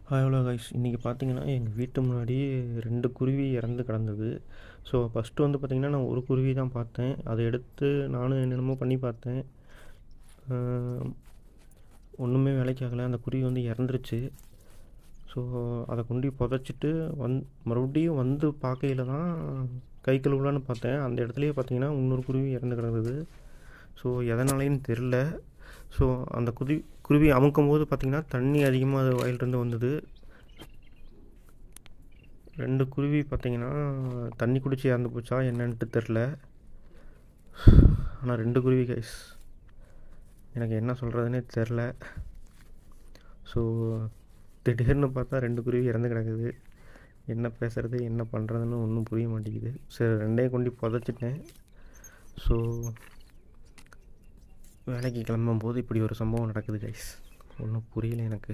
Hello guys, இன்றைக்கி பார்த்தீங்கன்னா எங்கள் வீட்டு முன்னாடி 2 குருவி இறந்து கிடந்தது. ஸோ ஃபஸ்ட்டு வந்து பார்த்திங்கன்னா நான் ஒரு குருவி தான் பார்த்தேன். அதை எடுத்து நானும் என்னென்னமோ பண்ணி பார்த்தேன். ஒன்றுமே வேலைக்கு ஆகலை. அந்த குருவி வந்து இறந்துருச்சு. ஸோ அதை கொண்டு புதைச்சிட்டு மறுபடியும் வந்து பார்க்கையில் தான் கை கழுவலான்னு பார்த்தேன். அந்த இடத்துலையே பார்த்திங்கன்னா இன்னொரு குருவி இறந்து கிடந்தது. ஸோ எதனாலேன்னு தெரில. ஸோ அந்த குருவி அமுக்கும் போது பார்த்திங்கன்னா தண்ணி அதிகமாக அது வாயிலிருந்து வந்தது. 2 குருவி பார்த்திங்கன்னா தண்ணி குடிச்சு இறந்து போச்சா என்னன்ட்டு தெரில. ஆனால் 2 குருவி கைஸ், எனக்கு என்ன சொல்கிறதுனே தெரில. ஸோ திடீர்னு பார்த்தா 2 குருவி இறந்து கிடக்குது. என்ன பேசுகிறது என்ன பண்ணுறதுன்னு ஒன்றும் புரிய மாட்டேங்குது. சரி, 2ஐயும் கொண்டு புதைச்சிட்டேன். ஸோ வேலைக்கு கிளம்பும்போது இப்படி ஒரு சம்பவம் நடக்குது கைஸ். ஒன்றும் புரியல எனக்கு.